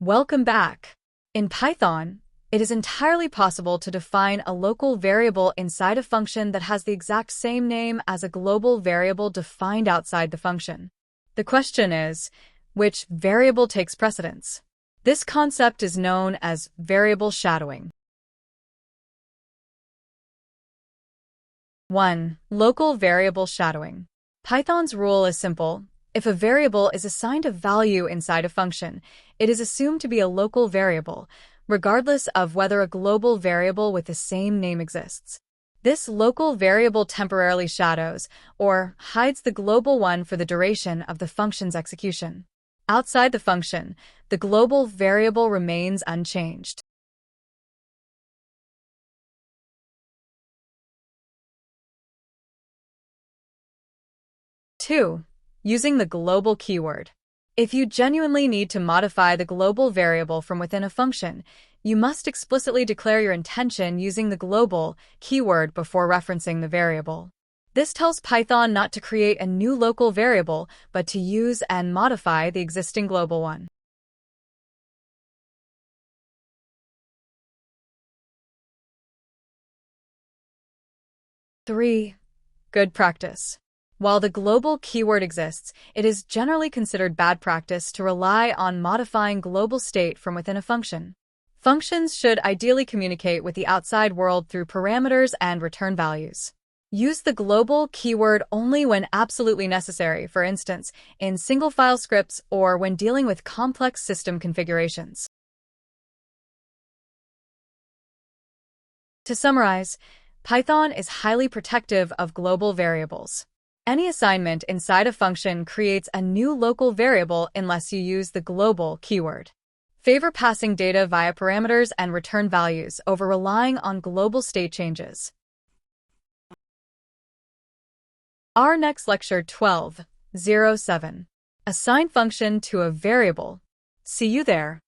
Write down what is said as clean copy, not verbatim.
Welcome back. In Python, it is entirely possible to define a local variable inside a function that has the exact same name as a global variable defined outside the function. The question is, which variable takes precedence? This concept is known as variable shadowing. 1. Local variable shadowing. Python's rule is simple. If a variable is assigned a value inside a function, it is assumed to be a local variable, regardless of whether a global variable with the same name exists. This local variable temporarily shadows, or hides the global one for the duration of the function's execution. Outside the function, the global variable remains unchanged. Two, using the global keyword. If you genuinely need to modify the global variable from within a function, you must explicitly declare your intention using the global keyword before referencing the variable. This tells Python not to create a new local variable, but to use and modify the existing global one. Three, good practice. While the global keyword exists, it is generally considered bad practice to rely on modifying global state from within a function. Functions should ideally communicate with the outside world through parameters and return values. Use the global keyword only when absolutely necessary, for instance, in single-file scripts or when dealing with complex system configurations. To summarize, Python is highly protective of global variables. Any assignment inside a function creates a new local variable unless you use the global keyword. Favor passing data via parameters and return values over relying on global state changes. Our next lecture 12:07. Assign function to a variable. See you there.